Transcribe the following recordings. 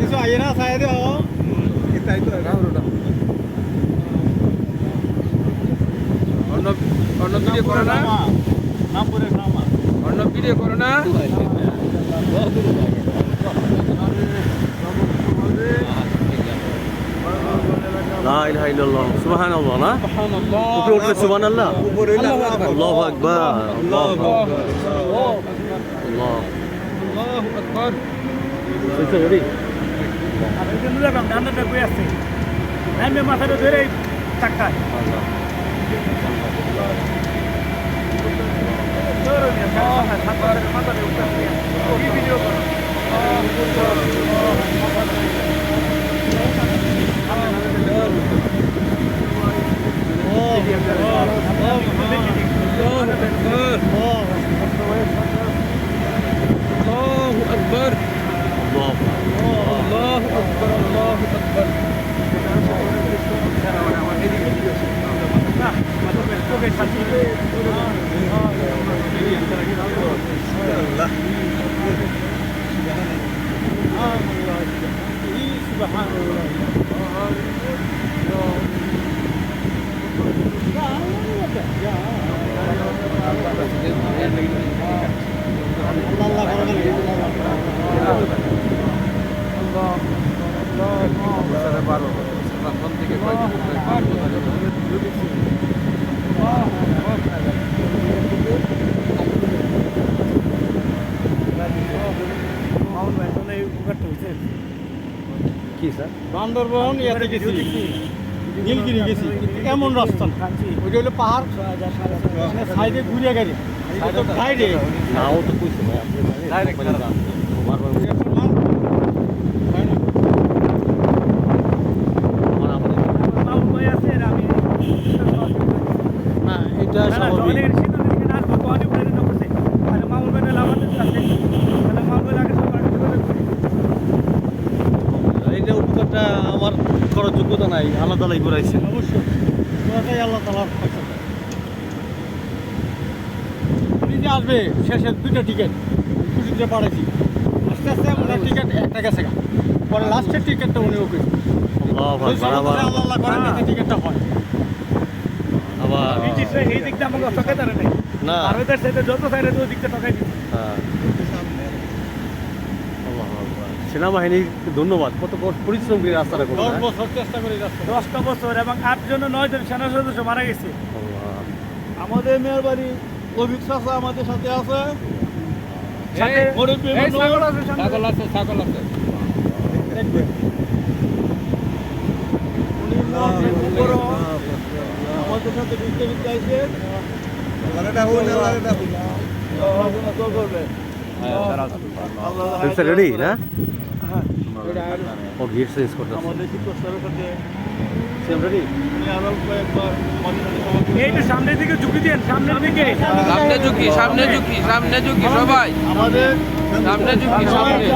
কিছু আইয়ে না ছায়া দে তাই তো অন্য ভিডিও করো না, অন্য ভিডিও করো না। লা ইলাহা ইল্লাল্লাহ সুবহানাল্লাহ না উপরে উঠলে সুবহানাল্লাহ আল্লাহু আকবার আল্লাহু আকবার আল্লাহ আল্লাহু আকবার। বুঝছো রেডি আর এই জন্য লাগাম ডান্ডাটা কই আছে নামে মাথাটা ধরে টাকায় ভিডিও করো Allahu Akbar. Allahu Akbar. Allahu Akbar. কি স্যার বান্দরবন ইয়াতে গেছি নীলগিরি গেছি এমন রাস্তা ওইটা হলো পাহাড় সাইডে ঘুরিয়ে গাড়ি সাইডে না ও তো কইছে ভাই আপনি ডাইরেক্ট না এটা স্বাভাবিক এইটা উপকারটা আমার করার যোগ্যতা নাই আল্লাহ তাআলাই করাইছে অবশ্যই পুরোটাই আল্লাহ তাআলার ফয়সালা উনি যে আসবে শেষের দুইটা টিকিট ছুটিতে পাঠাইছি আস্তে আস্তে ওনার টিকিট একটা গেছে গা পরে লাস্টের টিকিটটা উনি ওকে আল্লাহু আকবার আবার আল্লাহ করেন যাতে টিকিটটা হয় আবার এই দিকটা আমাকে ঠকাই তারা নেই না আর ওদের সাথে যত সাইডে ওই দিকটা ঠকাই দিচ্ছে হ্যাঁ আল্লাহু আকবার সেনাবাহিনীর ধন্যবাদ কত পরিশ্রম করে রাস্তাটা করলো 10 বছর চেষ্টা করে রাস্তা 10টা বছর এবং 8 জন 9 জন সেনা সদস্য মারা গেছে আমাদের মেয়ের বাড়ি অভিক চাচা আমাদের সাথে আছে সাথে ছাগল আছে ছাগল আছে, ছাগল আছে। দেখবেন উনি বড় আমাদের সাথে বিদ্যা আইছে আল্লাহটা হল আল্লাহটা হল করবে স্যার রেডি না হ্যাঁ ও গিট চেঞ্জ করতে আমাদের কি প্রস্তাবের সাথে সেম রেডি উনি আরো কয়েকবার এইটা সামনের দিকে ঝুঁকি দেন সামনের দিকে সামনে ঝুঁকি, সামনে ঝুঁকি, সামনে ঝুঁকি সবাই। আমাদের সামনে ঝুঁকি, সামনে।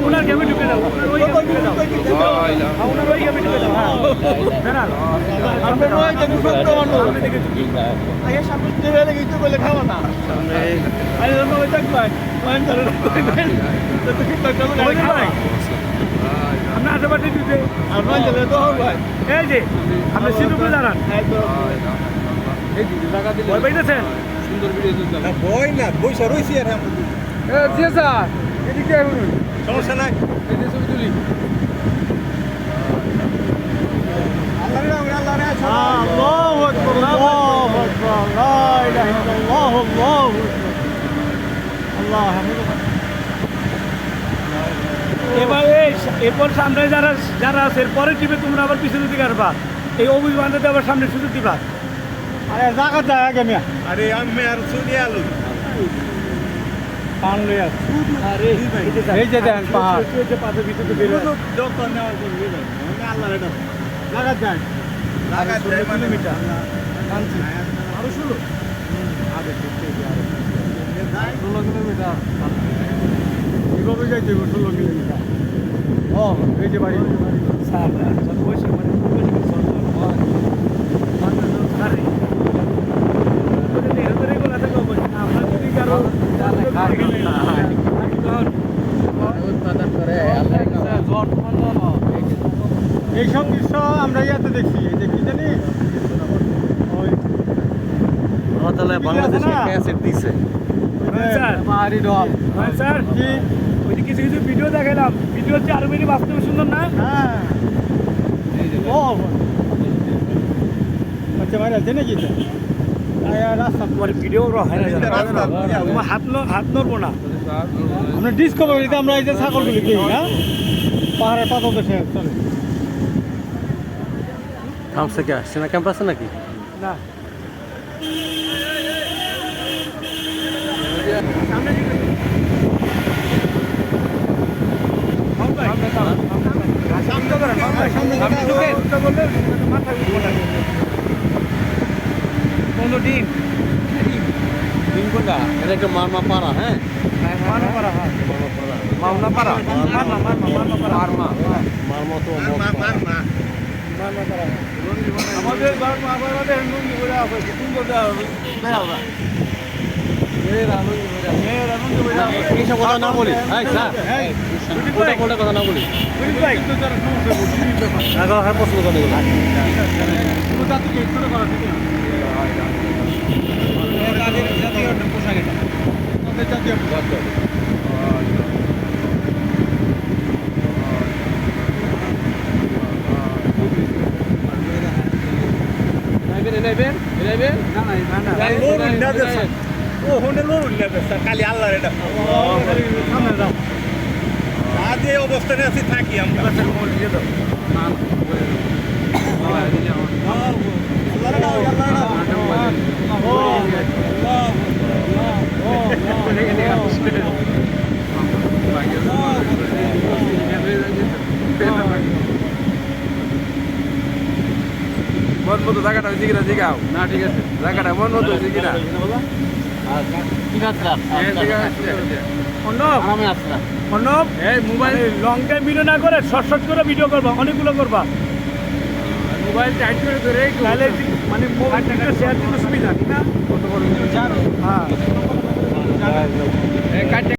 ওনার গেমে ঢুকে দাও ওই গেমে ঢুকে দাও ওনার ওই গেমে ঢুকে দাও হ্যাঁ সামনে ওই গেমে সত্য সামনে দিকে ঝুঁকি আগে সামনে দিকে এলে কিছু বলে খাওয়া না আরে আমরা ওই থাক ভাই ওই ধরে তো কি করতে হবে ভাই আমরা আশেপাশে দিতে আপনার চলে তো ভাই এই যে আপনি সিধুকে দাঁড়ান এই দিদি টাকা দিলে ভয় পাইতেছেন সুন্দর ভিডিও তুলতে হবে। বই না বই সরইছি আর জি স্যার, এদিকে আসুন। সমস্যা নাই এই যে ছবি তুলি। আল্লাহু আকবার আল্লাহু আকবার লা ইলাহা ইল্লাল্লাহ আল্লাহু আকবার এবার এরপর সামনে যারা যারা আছে এরপরে টিপে তোমরা আবার পিছনের দিকে আসবা এই অভিযানটাতে আবার সামনে সুযোগ দিবা আরে জায়গা যায় আগে মিয়া আরে আমি আর সুদি আলু পান লইয়া আরে এই যে দেন পাহাড় এই যে পাশে ভিতরে বের হয় যখন নেওয়ার জন্য ভাই আমি আল্লাহর এটা জায়গা যায় জায়গা যায় কিলোমিটার কাঞ্চি আরো শুরু আগে দেখতে যাই 16 কিলোমিটার কিভাবে যাইতে 16 কিলোমিটার ও এই যে বাড়ি স্যার বসে মানে দেখছি এই যে কি জানি ওই আল্লাহ তাআলা বাংলাদেশে আছে না? ক্যাসেট দিছে স্যার পাহাড়ি ডল স্যার কি ওই যে কিছু কিছু ভিডিও দেখালাম ভিডিও হচ্ছে আরো বেশি বাস্তবে সুন্দর না হ্যাঁ ও আচ্ছা ভাই জানে কি রাস্তা তোমার ভিডিও হয় না তোমার হাত নড়বো না আমরা ডিসকভারিতে আমরা এই যে ছাগলগুলি দিই হ্যাঁ পাহাড়ের পাতা দেশে চলে থামছে কে সেনা ক্যাম্প আছে নাকি না সামনে দিকে এটা একটা মারমা পাড়া হ্যাঁ মারমা তো এইসব কথা না বলি স্যার কোনটা কথা না বলি হ্যাঁ পছন্দ করে খালি আল্লাহ এটা সামনে যাও আজ এই অবস্থানে আছি থাকি আমরা মন মতো জায়গাটা হয়েছে কিনা জিগাও না ঠিক আছে জায়গাটা মন মতো হয়েছে কিনা মোবাইল লং টাইম ভিডিও না করে শর্ট করে ভিডিও করবা অনেকগুলো করবা মোবাইল টাইট করে ধরে তাহলে মানে মোবাইলটা শেয়ার দিতে সুবিধা ঠিক না হ্যাঁ